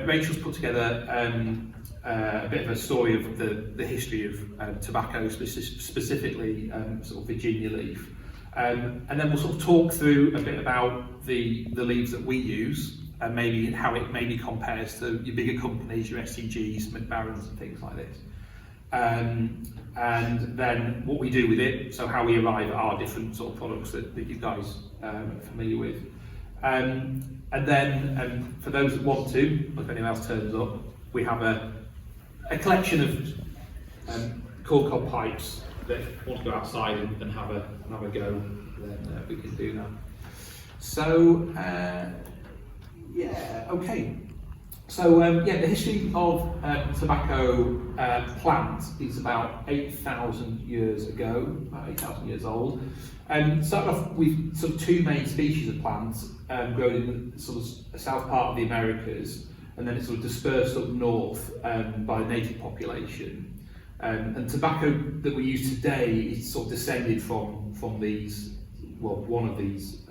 Rachel's put together a bit of a story of the history of tobacco, specifically sort of Virginia leaf. And then we'll sort of talk through a bit about the leaves that we use and maybe how it maybe compares to your bigger companies, your SCGs, McBarons and things like this. And then what we do with it, so how we arrive at our different sort of products that you guys are familiar with. And then for those that want to, if anyone else turns up, we have a collection of corn cob pipes that want to go outside and have a go, then we can do that. So okay. So the history of tobacco plants is about 8,000 years ago, about 8,000 years old. Started off with sort of two main species of plants grown in the sort of south part of the Americas, and then it's sort of dispersed up north by the native population. And tobacco that we use today is sort of descended from these, well, one of these,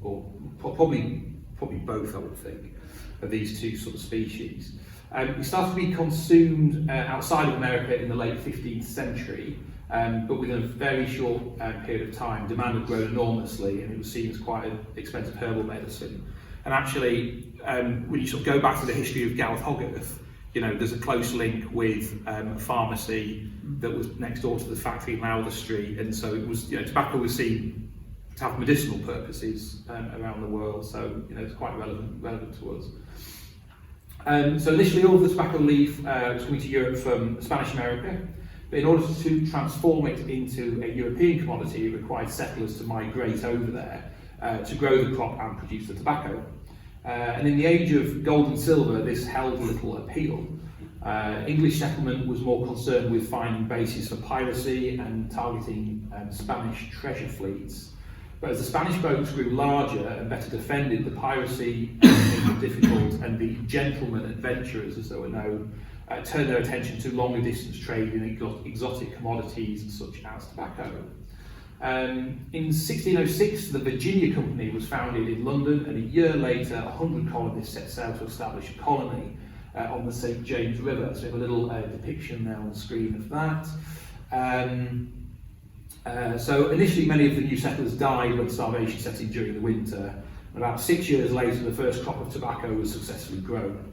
or probably both, I would think, of these two sort of species. It started to be consumed outside of America in the late 15th century, but within a very short period of time, demand had grown enormously, and it was seen as quite an expensive herbal medicine. And actually, when you sort of go back to the history of Gawith Hoggarth, you know, there's a close link with a pharmacy that was next door to the factory in Lowther Street, and so it was, you know, tobacco was seen to have medicinal purposes around the world, so you know it's quite relevant to us. So initially, all of the tobacco leaf was coming to Europe from Spanish America, but in order to transform it into a European commodity, it required settlers to migrate over there to grow the crop and produce the tobacco. And in the age of gold and silver, this held little appeal. English settlement was more concerned with finding bases for piracy and targeting Spanish treasure fleets. But as the Spanish boats grew larger and better defended, the piracy became more difficult, and the gentlemen adventurers, as they were known, turned their attention to longer distance trade in exotic commodities such as tobacco. In 1606, the Virginia Company was founded in London, and a year later, 100 colonists set sail to establish a colony on the St. James River. So we have a little depiction there on the screen of that. So initially, many of the new settlers died when starvation set in during the winter. And about 6 years later, the first crop of tobacco was successfully grown.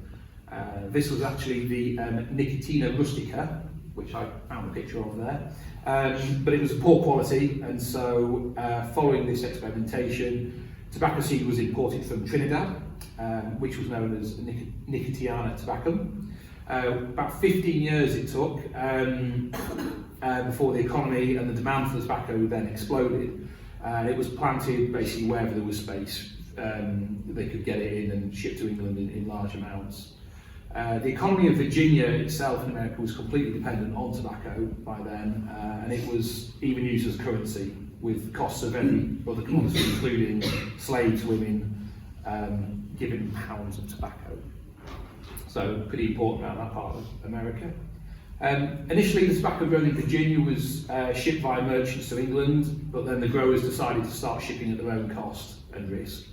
This was actually the Nicotina rustica, which I found a picture of there. But it was of poor quality, and so following this experimentation, tobacco seed was imported from Trinidad, which was known as Nicotiana tabacum. About 15 years it took before the economy and the demand for the tobacco then exploded. It was planted basically wherever there was space. They could get it in and ship to England in large amounts. The economy of Virginia itself in America was completely dependent on tobacco by then, and it was even used as currency, with costs of any other commodity, including slaves, women, given pounds of tobacco. So pretty important around that part of America. Initially, the tobacco grown in Virginia was shipped via merchants to England, but then the growers decided to start shipping at their own cost and risk.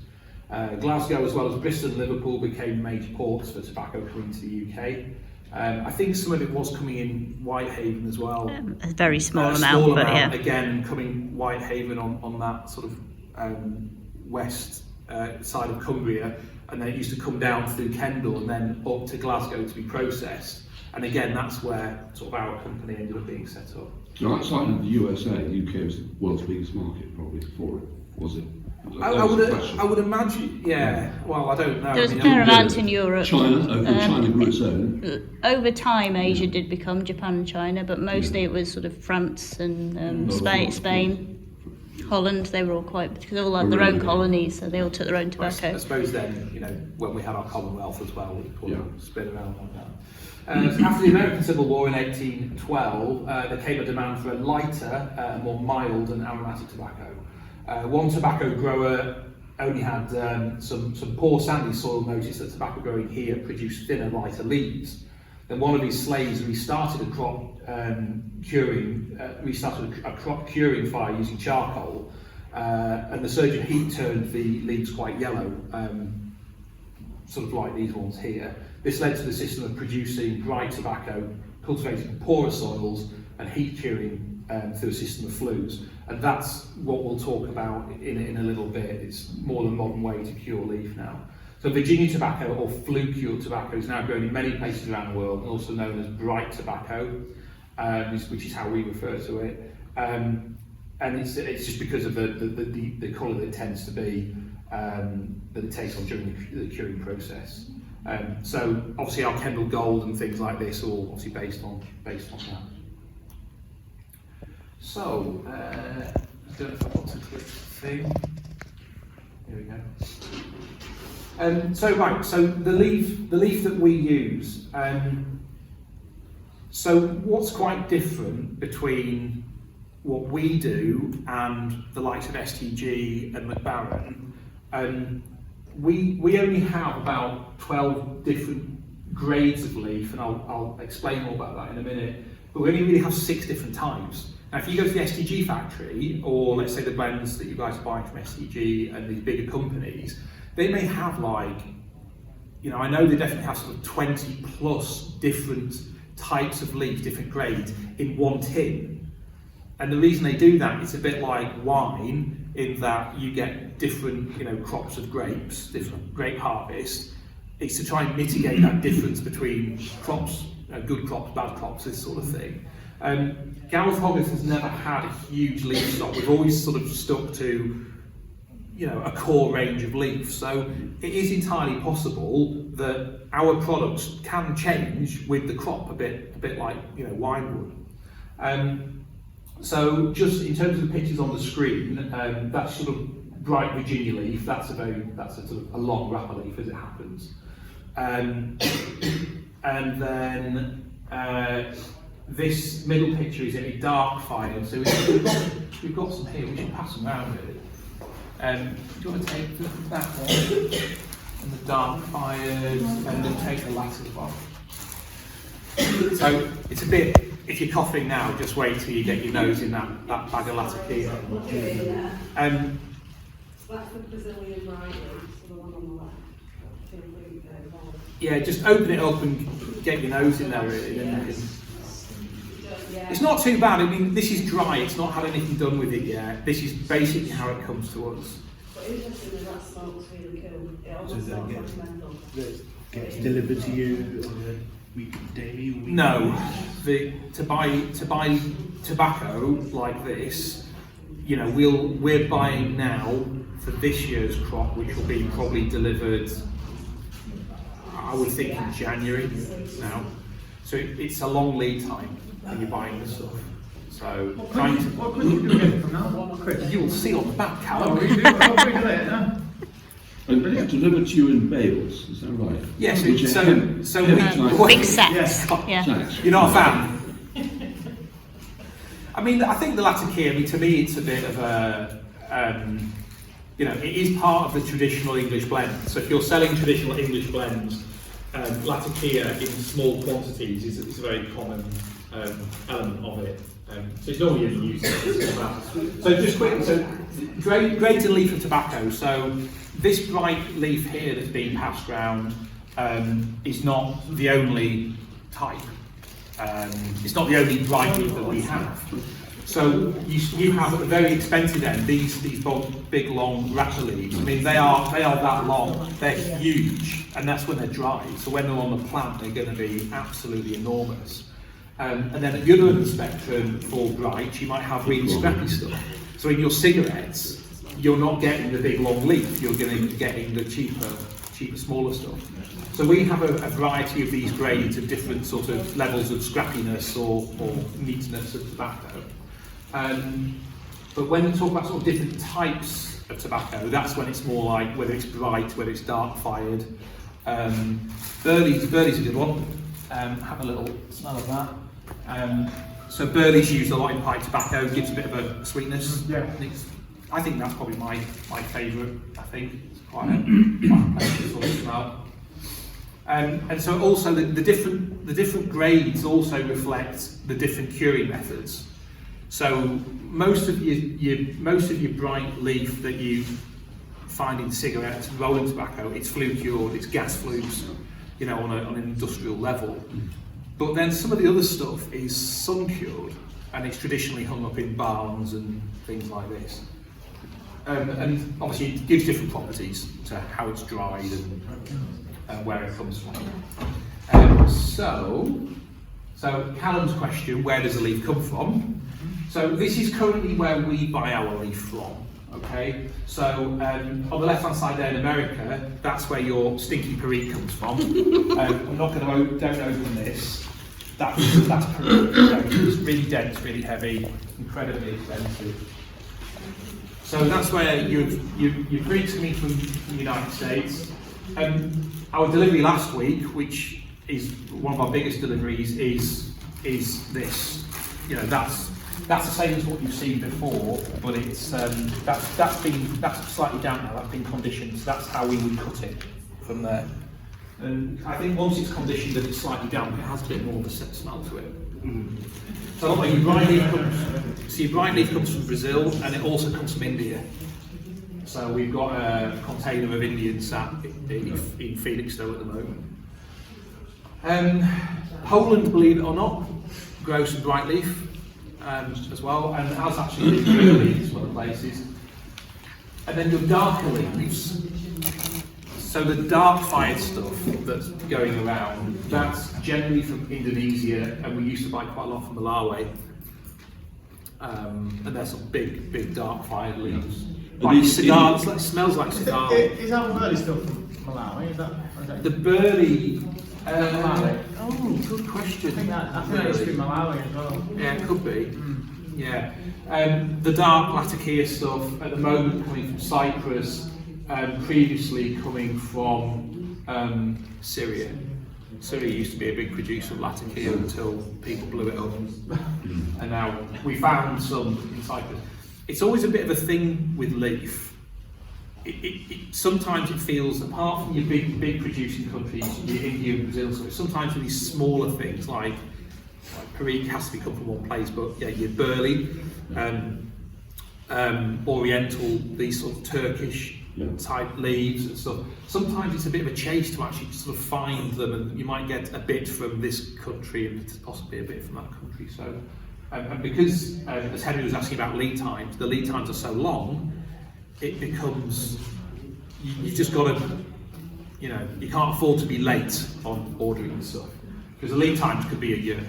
Glasgow, as well as Bristol and Liverpool, became major ports for tobacco coming to the UK. I think some of it was coming in Whitehaven as well. A very small amount, but yeah. Again, coming Whitehaven on that sort of west side of Cumbria, and then it used to come down through Kendal and then up to Glasgow to be processed. And again, that's where sort of our company ended up being set up. So outside of the USA, the UK was the world's biggest market probably for it, was it? I would imagine, yeah. Well, I don't know. There was a fair amount in Europe. China grew its own. Over time, Asia did become Japan and China, but mostly it was sort of France and Spain, Holland. They were all quite, because they all had their own colonies, so they all took their own tobacco. I suppose then, you know, when we had our Commonwealth as well, we could spin around like that. After the American Civil War in 1812, there came a demand for a lighter, more mild and aromatic tobacco. One tobacco grower only had some poor sandy soil, noticed that tobacco growing here produced thinner, lighter leaves. Then one of his slaves restarted a crop curing fire using charcoal, and the surge of heat turned the leaves quite yellow. sort of like these ones here. This led to the system of producing bright tobacco, cultivated in poorer soils, and heat curing through a system of flues. And that's what we'll talk about in a little bit. It's more the modern way to cure leaf now. So Virginia tobacco, or flue-cured tobacco, is now grown in many places around the world, and also known as bright tobacco, which is how we refer to it. And it's just because of the colour that it tends to be, that it takes on during the curing process. So obviously our Kendall Gold and things like this are all obviously based on that. So I don't know if I've got to click the thing. Here we go. So the leaf that we use. So what's quite different between what we do and the likes of STG and McBaron, we only have about 12 different grades of leaf, and I'll explain more about that in a minute, but we only really have 6 different types. Now if you go to the STG factory, or let's say the blends that you guys are buying from STG and these bigger companies, they may have like, you know, I know they definitely have sort of 20 plus different types of leaf, different grades in one tin. And the reason they do that, it's a bit like wine, in that you get different, you know, crops of grapes, different grape harvest. It's to try and mitigate that difference between crops, good crops, bad crops, this sort of thing. Gawith Hoggarth has never had a huge leaf stock. We've always sort of stuck to, you know, a core range of leaf. So it is entirely possible that our products can change with the crop a bit like, you know, wine would. So just in terms of the pictures on the screen, that's sort of bright Virginia leaf. That's a sort of a long wrapper leaf as it happens. And then this middle picture is a dark fired. So we've got some here. We should pass them around really. Do you want to take that one and the dark fired, and then take the latter one? So it's a bit. If you're coughing now, just wait till you get your nose in that bag of latakia. That's the Brazilian variety, so the one on the left. Yeah, just open it up and get your nose in there really. It's not too bad. I mean, this is dry. It's not had anything done with it yet. This is basically how it comes to us. But interestingly, that smells really cool. It almost smells like menthol. Gets delivered to you on a daily? No, to buy tobacco like this, you know, we're buying now for this year's crop, which will be probably delivered, I would think, in January now. So it's a long lead time when you're buying this stuff. So What could you do again from now? Chris? you'll see on the back, Oh, Callum. we do. Oh, we do it now. And it's delivered to you in bales, is that right? Yes, Which so are Big sacks. Yeah. sacks. You're not a fan? I mean, I think the Latakia, I mean, to me, it's a bit of a, you know, it is part of the traditional English blend. So if you're selling traditional English blends, Latakia in small quantities is a very common element of it. So it's normally only used for that. So just quickly, so grades and leaf of tobacco. So this bright leaf here that's being passed around is not the only type. It's not the only bright leaf that we have. So you have at the very expensive end these big long wrapper leaves. I mean they are that long. They're huge, and that's when they're dry. So when they're on the plant, they're going to be absolutely enormous. And then at the other end of the spectrum for bright, you might have really scrappy stuff. So in your cigarettes, you're not getting the big long leaf. You're going to be getting the cheaper, smaller stuff. So we have a variety of these grades of different sort of levels of scrappiness or neatness of tobacco. But when we talk about sort of different types of tobacco, that's when it's more like whether it's bright, whether it's dark fired. Burley's a good one. Have a little smell of that. So Burley's used a lot in pipe tobacco, gives a bit of a sweetness. Yeah. I think that's probably my favourite. I think it's quite a pleasant sort of smell. And so also the different grades also reflect the different curing methods. So most of your bright leaf that you finding cigarettes and rolling tobacco, it's flue cured, it's gas flues, you know, on an industrial level. But then some of the other stuff is sun cured, and it's traditionally hung up in barns and things like this. And obviously it gives different properties to how it's dried and where it comes from. So Callum's question, where does the leaf come from? So this is currently where we buy our leaf from. Okay, so on the left-hand side there in America, that's where your stinky perique comes from. I'm not going to don't open this. That's perique. It's really dense, really heavy, incredibly expensive. So that's where your perique's coming from the United States. Our delivery last week, which is one of our biggest deliveries, is this. You know, that's the same as what you've seen before, but it's that's slightly damp now. That's been conditioned. So that's how we would cut it from there. And I think once it's conditioned and it's slightly damp, it has a bit more of a smell to it. So your brine leaf comes from Brazil, and it also comes from India. So we've got a container of Indian sap in Felixstowe at the moment. Poland, believe it or not, grows some bright leaf as well, and has actually green leaves in other places. And then your darker leaves. So the dark fired stuff that's going around, that's generally from Indonesia, and we used to buy quite a lot from Malawi. And there's some big dark fired leaves. Like cigars, it smells like cigar. Is that burley stuff from Malawi? Is that The burley. Malawi? Oh, good question. I think that used to be Malawi as well. Yeah, it could be. Yeah. The dark Latakia stuff at the moment coming from Cyprus, previously coming from Syria. Syria used to be a big producer of Latakia until people blew it up. And now we found some in Cyprus. It's always a bit of a thing with leaf. Sometimes it feels, apart from your big producing countries, your India and Brazil, so sometimes with these smaller things like perique has to be come from one place, but yeah, your burley, Oriental, these sort of Turkish type leaves and stuff. Sometimes it's a bit of a chase to actually sort of find them, and you might get a bit from this country and possibly a bit from that country. So, and because as Henry was asking about lead times, the lead times are so long, it becomes you've just got to, you know, you can't afford to be late on ordering stuff because the lead times could be a year.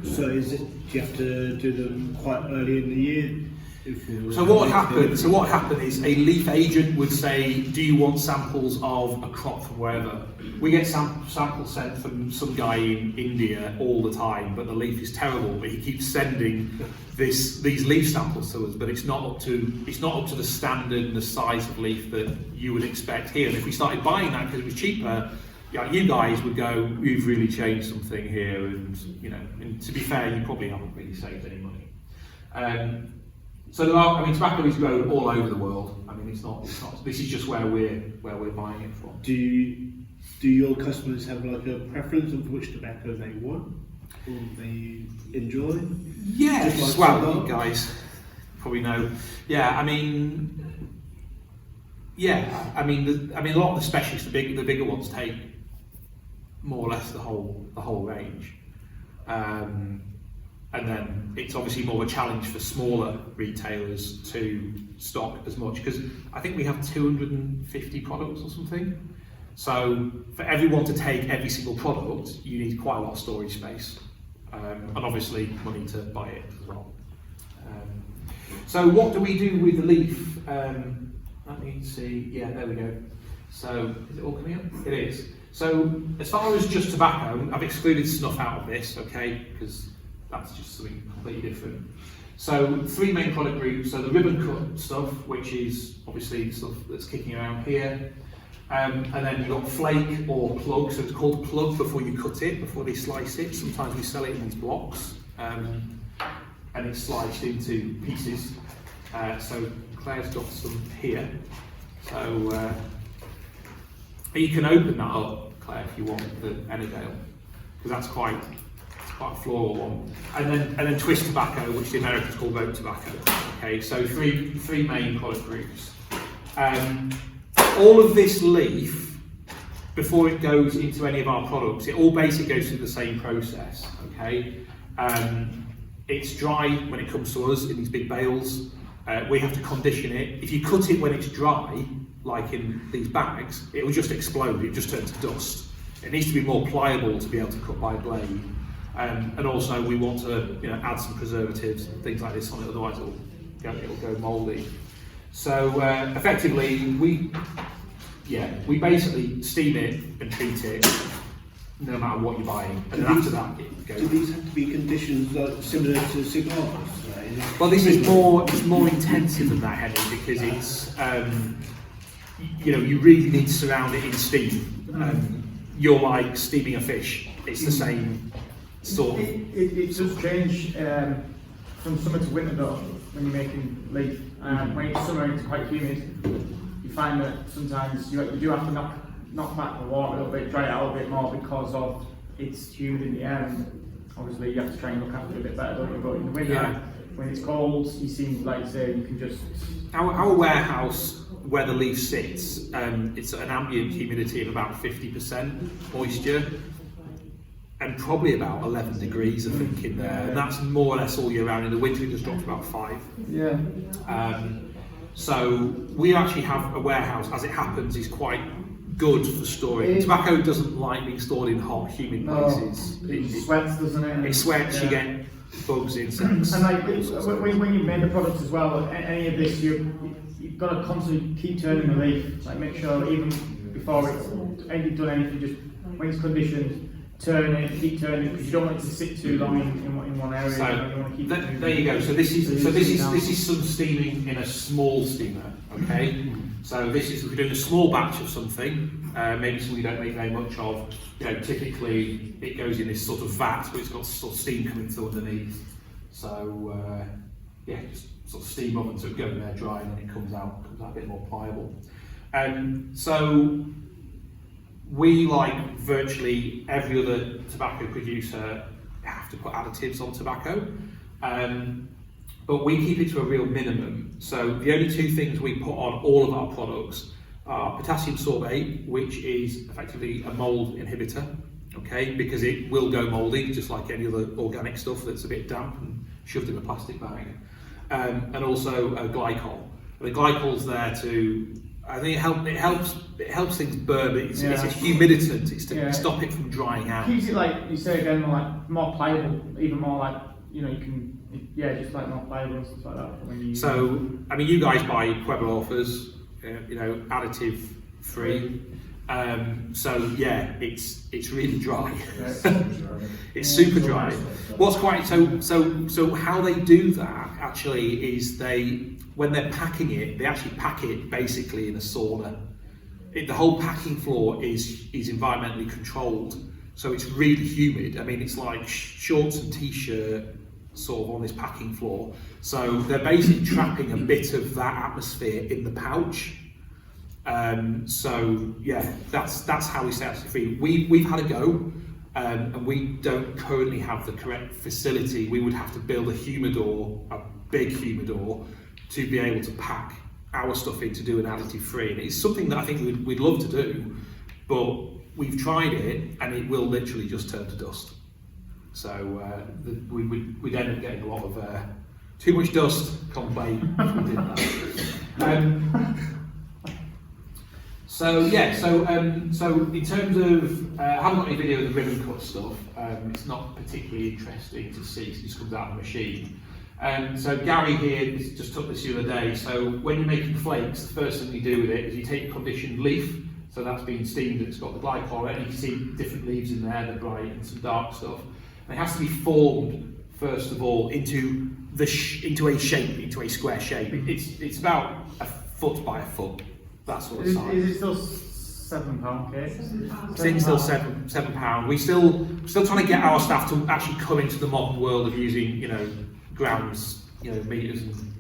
So do you have to do them quite early in the year? So what would happen is a leaf agent would say, do you want samples of a crop from wherever? We get samples sent from some guy in India all the time, but the leaf is terrible, but he keeps sending these leaf samples to us, but it's not up to the standard and the size of leaf that you would expect here. And if we started buying that because it was cheaper, yeah, you guys would go, you've really changed something here, and you know, and to be fair, you probably haven't really saved any money. So there are, I mean, tobacco is grown all over the world. I mean, it's not. This is just where we're buying it from. Do your customers have like a preference of which tobacco they want or they enjoy? Yeah, Just like well, cigar? you guys probably know. Yeah, I mean, a lot of the specialists, the bigger ones, take more or less the whole range. And then it's obviously more of a challenge for smaller retailers to stock as much, because I think we have 250 products or something. So for everyone to take every single product, you need quite a lot of storage space, and obviously money to buy it as well. So what do we do with the leaf? Let me see. Yeah, there we go. So is it all coming up? It is. So as far as just tobacco, I've excluded snuff out of this, okay, because that's just something completely different. So 3 main product groups. So the ribbon cut stuff, which is obviously stuff that's kicking around here. And then you've got flake or plug. So it's called plug before you cut it, before they slice it. Sometimes we sell it in these blocks. And it's sliced into pieces. So Claire's got some here. So you can open that up, Claire, if you want, the Enidale, because that's quite a floral one. And then twist tobacco, which the Americans call rope tobacco. Okay, so three main product groups. All of this leaf, before it goes into any of our products, it all basically goes through the same process, okay? It's dry when it comes to us in these big bales. We have to condition it. If you cut it when it's dry, like in these bags, it will just explode, it just turns to dust. It needs to be more pliable to be able to cut by blade. And also we want to add some preservatives and things like this on it, otherwise it'll go mouldy. So effectively, we basically steam it and treat it no matter what you're buying, and then after that it goes. Do these have to be conditions like similar to cigars? Well, this is more intensive than that, Henry, because it's you really need to surround it in steam. You're like steaming a fish. It's the same sort of. It does change from summer to winter though when you're making leaf. When it's summer, it's quite humid. You find that sometimes you do have to knock back the water a little bit, dry it out a bit more because of it's humid in the air. And obviously, you have to try and look after it a bit better, don't you? But in the winter, when it's cold, you seem like you say you can just. Our warehouse where the leaf sits, it's an ambient humidity of about 50% moisture. And probably about 11 degrees, I think, in there. And that's more or less all year round. In the winter, it just drops about 5. Yeah. So we actually have a warehouse, as it happens, is quite good for storing. Tobacco doesn't like being stored in hot, humid places. It sweats, doesn't it? It sweats, you get bugs, insects. And like when you made the products as well, any of this, you've got to constantly keep turning the leaf. Like make sure even before you've done anything, just when it's conditioned, turn it, keep turning, because you don't want it to sit too long in one area. So you want to keep there you go. So this is some steaming in a small steamer. Okay. So this is, if we're doing a small batch of something, maybe something we don't make very much of. Typically it goes in this sort of vat, but it's got sort of steam coming through underneath. So just sort of steam oven, so it goes in there dry, and then it comes out a bit more pliable. So we, like virtually every other tobacco producer, have to put additives on tobacco, but we keep it to a real minimum. So the only 2 things we put on all of our products are potassium sorbate, which is effectively a mold inhibitor, okay, because it will go mouldy just like any other organic stuff that's a bit damp and shoved in a plastic bag, and also glycol. The glycol's there to, I think it helps things burn, but it's a humiditant. It's to stop it from drying out. Keeps it, like you say again, more pliable, even more like you can, just like more pliable and stuff like that. When you so I mean, you guys buy Pueblo offers, additive free. So yeah, it's really dry. It's super dry. What's quite so how they do that actually is when they're packing it, they actually pack it basically in a sauna. The whole packing floor is environmentally controlled, so it's really humid. I mean, it's like shorts and t-shirt sort of on this packing floor. So they're basically trapping a bit of that atmosphere in the pouch. So yeah, that's how we stay acid free. We've had a go, and we don't currently have the correct facility. We would have to build a humidor, a big humidor, to be able to pack our stuff in to do an additive free. And it's something that I think we'd love to do, but we've tried it and it will literally just turn to dust. So we'd end up getting a lot of too much dust complaint if we did that. So in terms of, I haven't got any video of the ribbon cut stuff. It's not particularly interesting to see, it just comes out of the machine. So Gary here just took this the other day. So when you're making flakes, the first thing you do with it is you take a conditioned leaf. So that's been steamed, it's got the glycol, and you can see different leaves in there, the bright and some dark stuff. And it has to be formed first of all into a shape, into a square shape. It's about a foot by a foot. That sort of size. Is it still £7 cakes? I think still £7. We're still trying to get our staff to actually come into the modern world of using, grams, meters and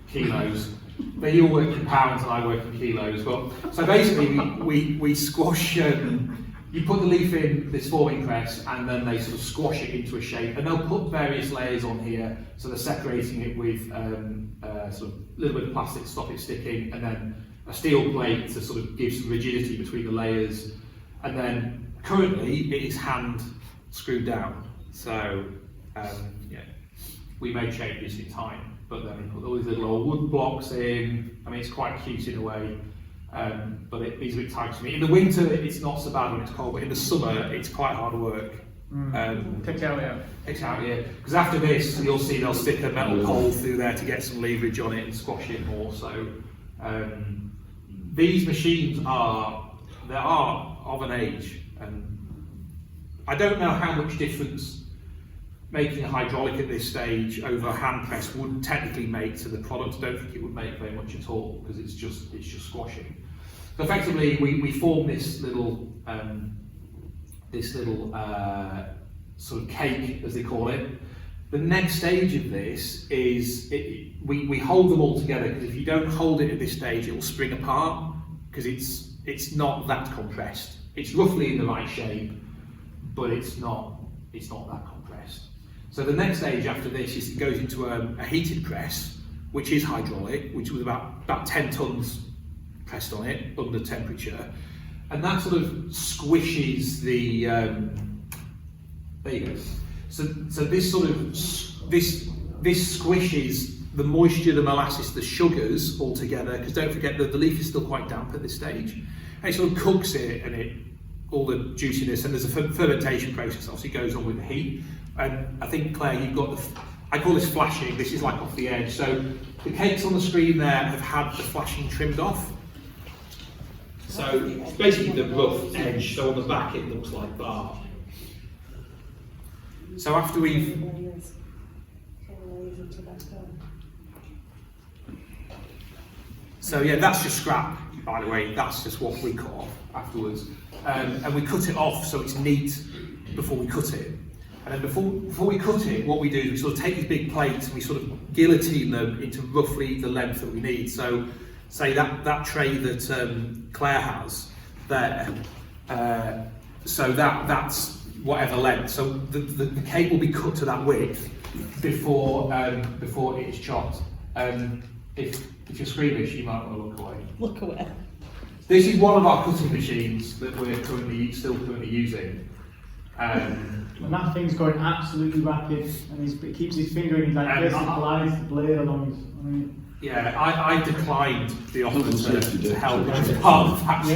kilos. They all work in pounds and I work in kilos. But so basically we squash. You put the leaf in this forming press and then they sort of squash it into a shape, and they'll put various layers on here. So they're separating it with sort of a little bit of plastic to stop it sticking, and then steel plate to sort of give some rigidity between the layers, and then currently it is hand screwed down. So yeah, we made changes in time, but then we put all these little old wood blocks in. I mean, it's quite cute in a way, but these are a bit tight to me. In the winter, it's not so bad when it's cold, but in the summer, it's quite hard work. Takes out, yeah. Takes out, yeah. Because after this, you'll see they'll stick a metal pole through there to get some leverage on it and squash it more. So these machines are of an age, and I don't know how much difference making a hydraulic at this stage over a hand press would technically make to the product. I don't think it would make very much at all, because it's just squashing. So effectively, we form this little sort of cake, as they call it. The next stage of this is we hold them all together, because if you don't hold it at this stage, it will spring apart, because it's not that compressed. It's roughly in the right shape, but it's not that compressed. So the next stage after this is it goes into a heated press, which is hydraulic, which was about 10 tons pressed on it under temperature, and that sort of squishes the. There you go. So this sort of this squishes the moisture, the molasses, the sugars all together, because don't forget that the leaf is still quite damp at this stage, and it sort of cooks it, and all the juiciness, and there's a fermentation process obviously goes on with the heat. And I think, Claire, you've got I call this flashing. This is like off the edge. So the cakes on the screen there have had the flashing trimmed off. So it's basically the rough edge. So on the back it looks like bar. So after we've yeah, that's just scrap, by the way. That's just what we cut off afterwards, and we cut it off so it's neat before we cut it. And then before we cut it, what we do is we sort of take these big plates and we sort of guillotine them into roughly the length that we need. So say that tray that Claire has there, so that's whatever length. So the cake will be cut to that width before it is chopped. If you're squeamish, you might want to look away. Look away. This is one of our cutting machines that we're still currently using. And that thing's going absolutely rapid, and he keeps his finger in, he's like basically glides the blade along his. Yeah, I declined the offer to help as part of the factory.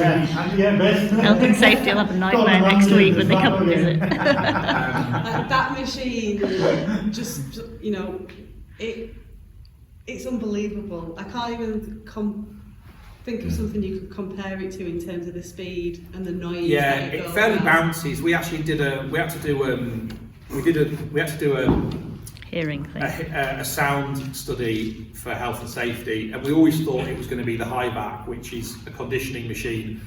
Yeah, basically. Health and safety will have a nightmare next week when they come and visit. That machine, just, you know, it's unbelievable. I can't even think of something you could compare it to in terms of the speed and the noise. Yeah, it fairly bounces. We actually had to do a Hearing thing. a sound study for health and safety, and we always thought it was going to be the high-back, which is a conditioning machine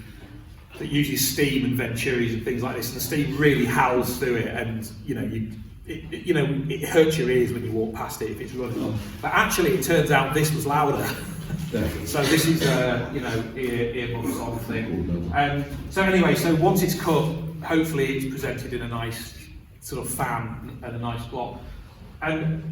that uses steam and venturis and things like this, and the steam really howls through it, and it hurts your ears when you walk past it if it's running on. But actually, it turns out this was louder. So this is earmuffs on thing. So anyway, so once it's cut, hopefully it's presented in a nice sort of fan and a nice block. And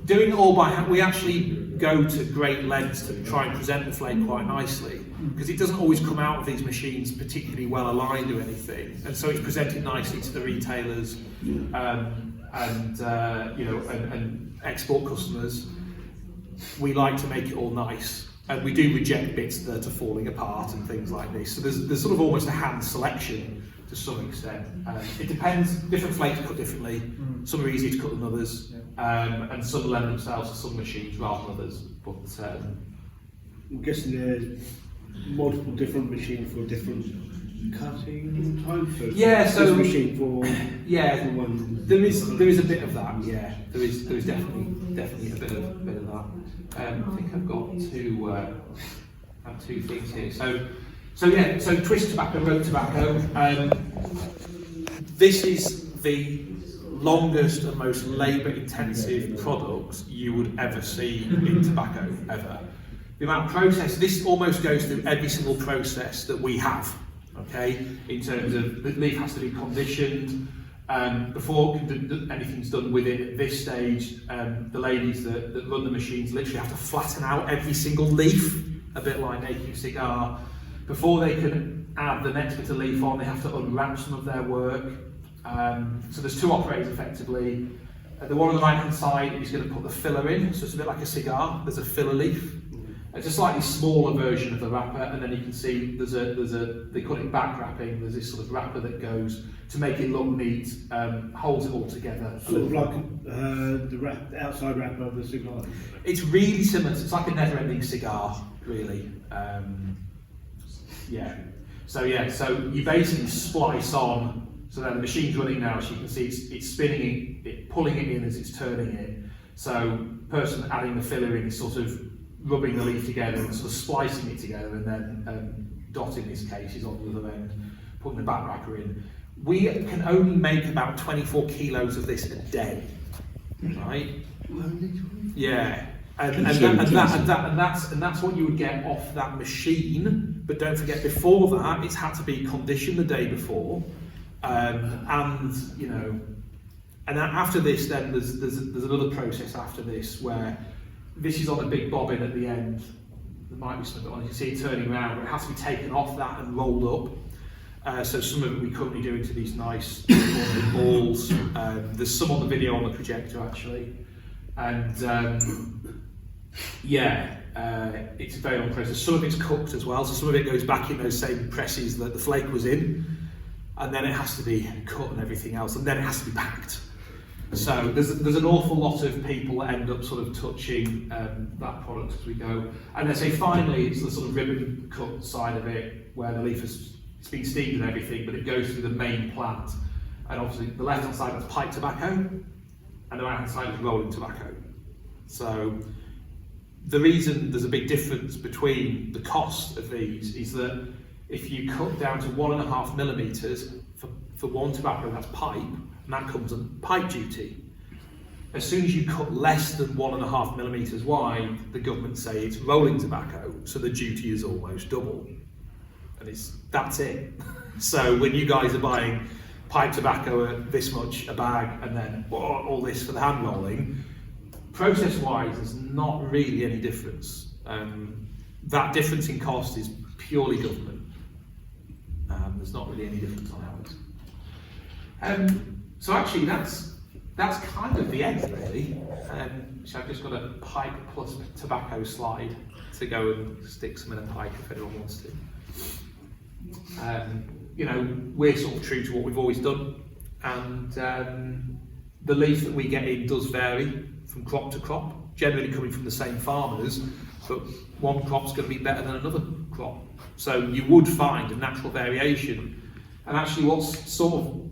doing it all by hand, we actually go to great lengths to try and present the flake quite nicely, because it doesn't always come out of these machines particularly well aligned or anything, and so it's presented nicely to the retailers and export customers. We like to make it all nice, and we do reject bits that are falling apart and things like this. So there's sort of almost a hand selection to some extent. It depends. Different flakes cut differently. Some are easier to cut than others, and some lend themselves to some machines rather than others. But I'm guessing there's multiple different machines for different cutting types. So yeah, so this machine for one. There is a bit of that. Yeah, there is definitely a bit of that. I think I've got two things here. So twist tobacco, rope tobacco. This is the longest and most labour-intensive product you would ever see in tobacco, ever. The amount of process, this almost goes through every single process that we have, okay? In terms of, the leaf has to be conditioned, before anything's done with it at this stage, the ladies that run the machines literally have to flatten out every single leaf a bit like making a cigar. Before they can add the next bit of leaf on, they have to unwrap some of their work. So there's two operators effectively. The one on the right hand side is going to put the filler in, so it's a bit like a cigar. There's a filler leaf. It's a slightly smaller version of the wrapper, and then you can see they call it back wrapping. There's this sort of wrapper that goes to make it look neat, holds it all together. Sort of like the outside wrapper of the cigar. It's really similar. It's like a never-ending cigar, really. So you basically splice on. So then the machine's running now, as you can see, it's spinning it, pulling it in as it's turning it. So the person adding the filler in is sort of rubbing the leaf together and sort of splicing it together, and then Dot in this case is on the other end, putting the back wrapper in. We can only make about 24 kilos of this a day, right? Yeah. And that's what you would get off that machine. But don't forget, before that, it's had to be conditioned the day before. And after this, then there's another process after this where this is on a big bobbin at the end. There might be something on. You can see it turning around, but it has to be taken off that and rolled up. So some of it we currently do into these nice balls. There's some on the video on the projector actually, and it's a very long process. Some of it's cooked as well, so some of it goes back in those same presses that the flake was in. And then it has to be cut and everything else, and then it has to be packed. So there's an awful lot of people that end up sort of touching that product as we go. And then say finally, it's the sort of ribbon cut side of it, where the leaf it's been steamed and everything, but it goes through the main plant. And obviously the left hand side is pipe tobacco, and the right hand side is rolling tobacco. So the reason there's a big difference between the cost of these is that if you cut down to 1.5 millimeters for one tobacco, that's pipe, and that comes on pipe duty. As soon as you cut less than 1.5 millimeters wide, the government say it's rolling tobacco, so the duty is almost double. And that's it. So when you guys are buying pipe tobacco at this much a bag, and then all this for the hand rolling, process-wise, there's not really any difference. That difference in cost is purely government. There's not really any difference on ours. So actually, that's kind of the end, really. So I've just got a pipe plus tobacco slide to go and stick some in a pipe if anyone wants to. We're sort of true to what we've always done, and the leaf that we get in does vary from crop to crop, generally coming from the same farmers, but one crop's going to be better than another crop. So you would find a natural variation. And actually what's sort of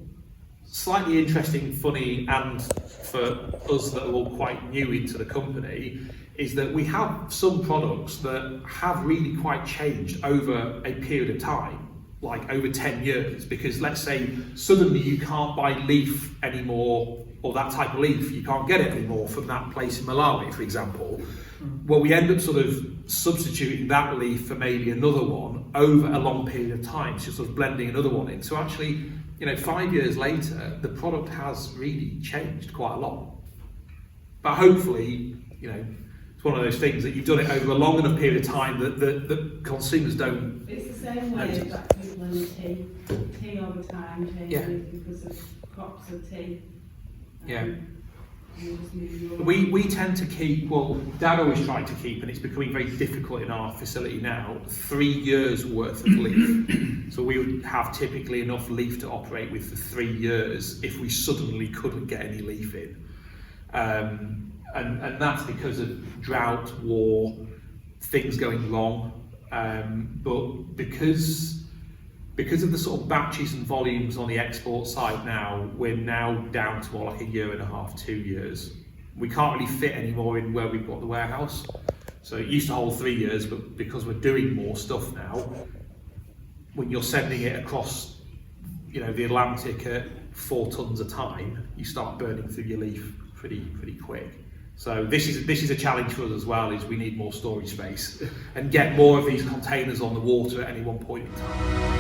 slightly interesting, funny, and for us that are all quite new into the company, is that we have some products that have really quite changed over a period of time, like over 10 years, because let's say suddenly you can't buy leaf anymore, or that type of leaf, you can't get it anymore from that place in Malawi, for example. Well, we end up sort of substituting that leaf for maybe another one over a long period of time, so sort of blending another one in. So actually, 5 years later, the product has really changed quite a lot. But hopefully, it's one of those things that you've done it over a long enough period of time that consumers don't. It's the same way that people in tea. Tea over time changes because of crops of tea. We tend to keep, Dad always tried to keep, and it's becoming very difficult in our facility now, 3 years worth of leaf. So we would have typically enough leaf to operate with for 3 years if we suddenly couldn't get any leaf in. And that's because of drought, war, things going wrong. But because of the sort of batches and volumes on the export side now, we're now down to more like 1.5 years, 2 years. We can't really fit anymore in where we've got the warehouse. So it used to hold 3 years, but because we're doing more stuff now, when you're sending it across, the Atlantic at 4 tons a time, you start burning through your leaf pretty quick. So this is a challenge for us as well, is we need more storage space and get more of these containers on the water at any one point in time.